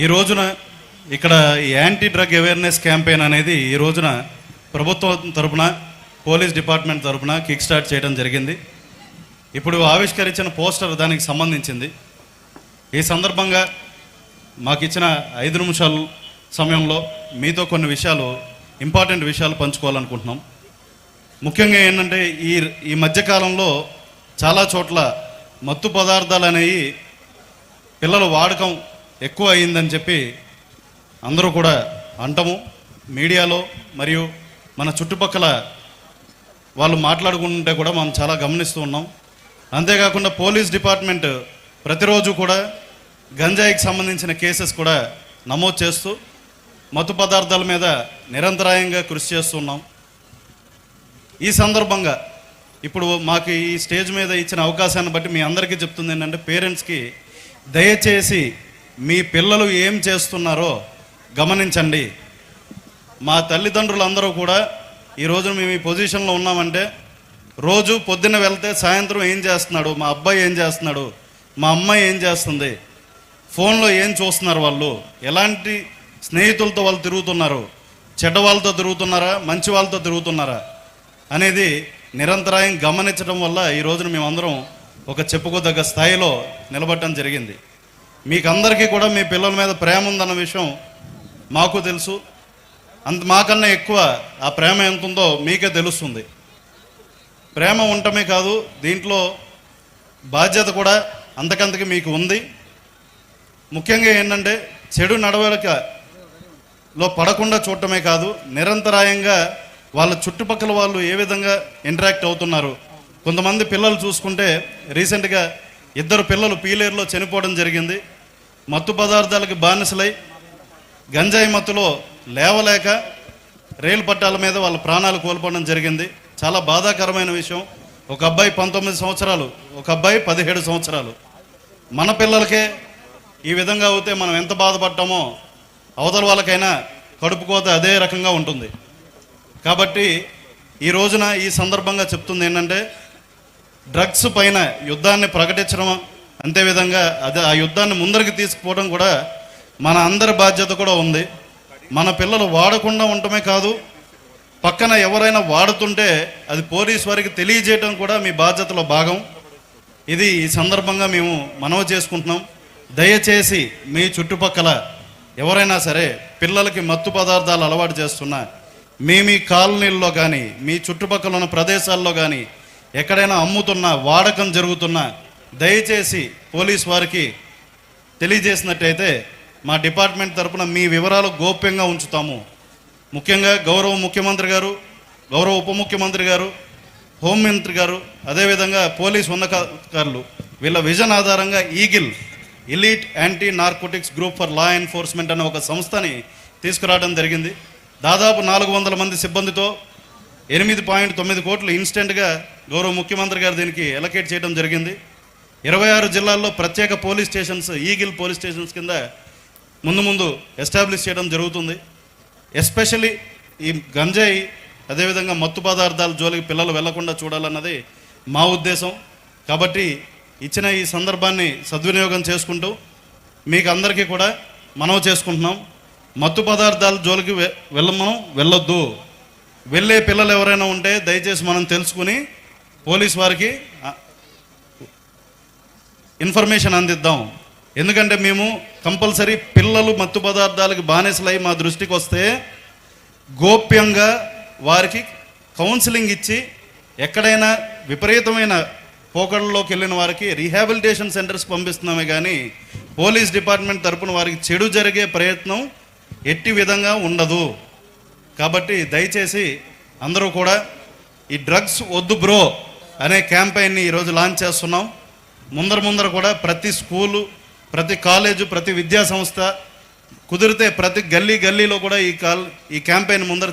ఈ రోజున ఇక్కడ యాంటీ డ్రగ్ అవేర్నెస్ క్యాంపెయిన్ అనేది ఈ రోజున ప్రభుత్వం తరపున పోలీస్ డిపార్ట్మెంట్ తరపున కిక్ స్టార్ట్ చేయడం జరిగింది. ఇప్పుడు ఆవిష్కరించిన పోస్టర్ దానికి సంబంధించింది. ఈ సందర్భంగా మాకు ఇచ్చిన 5 నిమిషాల సమయంలో మీతో కొన్ని విషయాలు, ఇంపార్టెంట్ విషయాలు పంచుకోవాలనుకుంటున్నాం. ముఖ్యంగా ఏంటంటే ఈ మధ్యకాలంలో చాలా చోట్ల మత్తు పదార్థాలు అనేవి పిల్లల వాడకం ఎక్కువ అయిందని చెప్పి అందరూ కూడా అంటాము. మీడియాలో మరియు మన చుట్టుపక్కల వాళ్ళు మాట్లాడుకుంటుంటే కూడా మనం చాలా గమనిస్తూ ఉన్నాం. అంతేకాకుండా పోలీస్ డిపార్ట్మెంట్ ప్రతిరోజు కూడా గంజాయికి సంబంధించిన కేసెస్ కూడా నమోదు చేస్తూ మత్తు పదార్థాల మీద నిరంతరాయంగా కృషి చేస్తున్నాం. ఈ సందర్భంగా ఇప్పుడు మాకు ఈ స్టేజ్ మీద ఇచ్చిన అవకాశాన్ని బట్టి మీ అందరికీ చెప్తుంది ఏంటంటే, పేరెంట్స్కి దయచేసి మీ పిల్లలు ఏం చేస్తున్నారో గమనించండి. మా తల్లిదండ్రులందరూ కూడా ఈరోజు మేము ఈ పొజిషన్లో ఉన్నామంటే, రోజు పొద్దున్న వెళ్తే సాయంత్రం ఏం చేస్తున్నాడు, మా అబ్బాయి ఏం చేస్తున్నాడు, మా అమ్మాయి ఏం చేస్తుంది, ఫోన్లో ఏం చూస్తున్నారు, వాళ్ళు ఎలాంటి స్నేహితులతో వాళ్ళు తిరుగుతున్నారు, చెడ్డ వాళ్ళతో తిరుగుతున్నారా, మంచి వాళ్ళతో తిరుగుతున్నారా అనేది నిరంతరాయం గమనించడం వల్ల ఈ రోజున మేమందరం ఒక చెప్పుకోదగ్గ స్థాయిలో నిలబడటం జరిగింది. మీకు అందరికీ కూడా మీ పిల్లల మీద ప్రేమ ఉందన్న విషయం మాకు తెలుసు. మాకన్నా ఎక్కువ ఆ ప్రేమ ఎంత ఉందో మీకే తెలుస్తుంది. ప్రేమ ఉండటమే కాదు, దీంట్లో బాధ్యత కూడా అంతకంతకి మీకు ఉంది. ముఖ్యంగా ఏంటంటే, చెడు నడవడికలో పడకుండా చూడటమే కాదు, నిరంతరాయంగా వాళ్ళ చుట్టుపక్కల వాళ్ళు ఏ విధంగా ఇంటరాక్ట్ అవుతున్నారు. కొంతమంది పిల్లలు చూసుకుంటే రీసెంట్గా 2 పిల్లలు పీలేరులో చనిపోవడం జరిగింది. మత్తు పదార్థాలకి బానిసలై గంజాయి మత్తులో లేవలేక రైలు పట్టాల మీద వాళ్ళ ప్రాణాలు కోల్పోవడం జరిగింది. చాలా బాధాకరమైన విషయం. ఒక అబ్బాయి 19 సంవత్సరాలు, ఒక అబ్బాయి 17 సంవత్సరాలు. మన పిల్లలకే ఈ విధంగా అవుతే మనం ఎంత బాధపడ్డామో అవతల వాళ్ళకైనా కడుపు కోత అదే రకంగా ఉంటుంది. కాబట్టి ఈ రోజున ఈ సందర్భంగా చెప్తుంది ఏంటంటే, డ్రగ్స్ పైన యుద్ధాన్ని ప్రకటించడం, అంతేవిధంగా ఆ యుద్ధాన్ని ముందరికి తీసుకుపోవడం కూడా మన అందరి బాధ్యత కూడా ఉంది. మన పిల్లలు వాడకుండా ఉండటమే కాదు, పక్కన ఎవరైనా వాడుతుంటే అది పోలీస్ వారికి తెలియజేయడం కూడా మీ బాధ్యతలో భాగం. ఇది ఈ సందర్భంగా మేము మనవి చేసుకుంటున్నాం. దయచేసి మీ చుట్టుపక్కల ఎవరైనా సరే పిల్లలకి మత్తు పదార్థాలు అలవాటు చేస్తున్నా, మీ కాలనీల్లో కానీ మీ చుట్టుపక్కల ఉన్న ప్రదేశాల్లో కానీ ఎక్కడైనా అమ్ముతున్నా, వాడకం జరుగుతున్నా దయచేసి పోలీస్ వారికి తెలియజేసినట్టయితే మా డిపార్ట్మెంట్ తరపున మీ వివరాలు గోప్యంగా ఉంచుతాము. ముఖ్యంగా గౌరవ ముఖ్యమంత్రి గారు, గౌరవ ఉప ముఖ్యమంత్రి గారు, హోంమంత్రి గారు, అదేవిధంగా పోలీస్ ఉన్నతాధికారులు వీళ్ళ విజన్ ఆధారంగా eagle, elite anti narcotics group for law enforcement అనే ఒక సంస్థని తీసుకురావడం జరిగింది. దాదాపు 400 మంది సిబ్బందితో 8.9 కోట్లు ఇన్స్టెంట్గా గౌరవ ముఖ్యమంత్రి గారు దీనికి ఎలకేట్ చేయడం జరిగింది. 26 జిల్లాల్లో ప్రత్యేక police stations, eagle police stations కింద ముందు ఎస్టాబ్లిష్ చేయడం జరుగుతుంది. ఎస్పెషల్లీ ఈ గంజాయి అదేవిధంగా మత్తు పదార్థాల జోలికి పిల్లలు వెళ్లకుండా చూడాలన్నది మా ఉద్దేశం. కాబట్టి ఇచ్చిన ఈ సందర్భాన్ని సద్వినియోగం చేసుకుంటూ మీకు అందరికీ కూడా మనవి చేసుకుంటున్నాం. మత్తు పదార్థాల జోలికి వెళ్ళొద్దు. వెళ్ళే పిల్లలు ఎవరైనా ఉంటే దయచేసి మనం తెలుసుకుని పోలీస్ వారికి ఇన్ఫర్మేషన్ అందిద్దాం. ఎందుకంటే మేము కంపల్సరీ పిల్లలు మత్తు పదార్థాలకి బానిసలై మా దృష్టికి వస్తే గోప్యంగా వారికి కౌన్సిలింగ్ ఇచ్చి, ఎక్కడైనా విపరీతమైన పోకడల్లోకి వెళ్ళిన వారికి రీహాబిలిటేషన్ సెంటర్స్ పంపిస్తున్నామే కానీ పోలీస్ డిపార్ట్మెంట్ తరపున వారికి చెడు జరిగే ప్రయత్నం ఎట్టి విధంగా ఉండదు. కాబట్టి దయచేసి అందరూ కూడా ఈ డ్రగ్స్ వద్దు బ్రో అనే క్యాంపెయిన్ని ఈరోజు లాంచ్ చేస్తున్నాం. ముందర కూడా ప్రతి స్కూలు, ప్రతి కాలేజు, ప్రతి విద్యా సంస్థ, కుదిరితే ప్రతి గల్లీలో కూడా ఈ క్యాంపెయిన్ ముందర